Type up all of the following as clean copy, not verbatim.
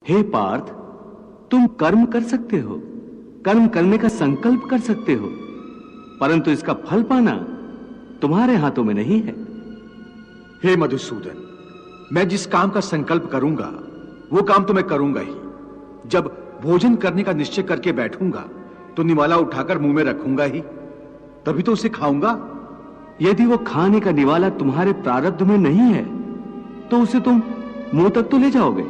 हे पार्थ, तुम कर्म कर सकते हो, कर्म करने का संकल्प कर सकते हो, परंतु इसका फल पाना तुम्हारे हाथों में नहीं है। हे मधुसूदन, मैं जिस काम का संकल्प करूंगा वो काम तो मैं करूंगा ही। जब भोजन करने का निश्चय करके बैठूंगा तो निवाला उठाकर मुंह में रखूंगा ही, तभी तो उसे खाऊंगा। यदि वो खाने का निवाला तुम्हारे प्रारब्ध में नहीं है तो उसे तुम मुंह तक तो ले जाओगे,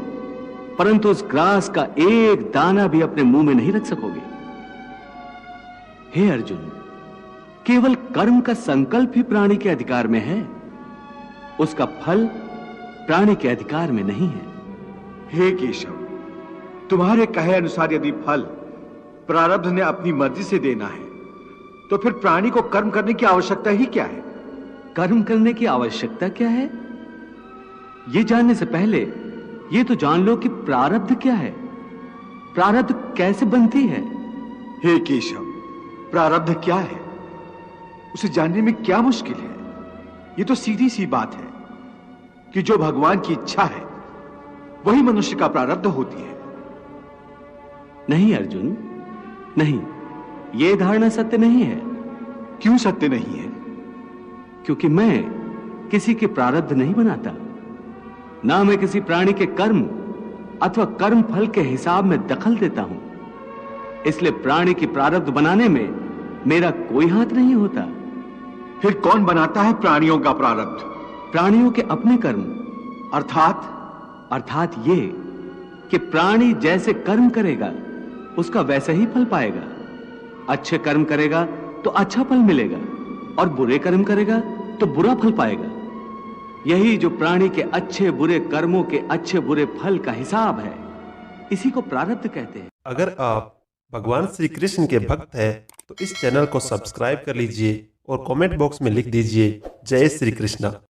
परंतु उस ग्रास का एक दाना भी अपने मुंह में नहीं रख सकोगे। हे अर्जुन, केवल कर्म का संकल्प ही प्राणी के अधिकार में है, उसका फल प्राणी के अधिकार में नहीं है। हे केशव, तुम्हारे कहे अनुसार यदि फल प्रारब्ध ने अपनी मर्जी से देना है तो फिर प्राणी को कर्म करने की आवश्यकता ही क्या है? कर्म करने की आवश्यकता क्या है, यह जानने से पहले यह तो जान लो कि प्रारब्ध क्या है, प्रारब्ध कैसे बनती है। हे केशव, प्रारब्ध क्या है उसे जानने में क्या मुश्किल है? यह तो सीधी सी बात है कि जो भगवान की इच्छा है वही मनुष्य का प्रारब्ध होती है। नहीं अर्जुन, नहीं, यह धारणा सत्य नहीं है। क्यों सत्य नहीं है? क्योंकि मैं किसी के प्रारब्ध नहीं बनाता, ना मैं किसी प्राणी के कर्म अथवा कर्म फल के हिसाब में दखल देता हूं, इसलिए प्राणी की प्रारब्ध बनाने में मेरा कोई हाथ नहीं होता। फिर कौन बनाता है प्राणियों का प्रारब्ध? प्राणियों के अपने कर्म। अर्थात ये कि प्राणी जैसे कर्म करेगा उसका वैसा ही फल पाएगा। अच्छे कर्म करेगा तो अच्छा फल मिलेगा और बुरे कर्म करेगा तो बुरा फल पाएगा। यही जो प्राणी के अच्छे बुरे कर्मों के अच्छे बुरे फल का हिसाब है, इसी को प्रारब्ध कहते हैं। अगर आप भगवान श्री कृष्ण के भक्त हैं तो इस चैनल को सब्सक्राइब कर लीजिए और कमेंट बॉक्स में लिख दीजिए जय श्री कृष्णा।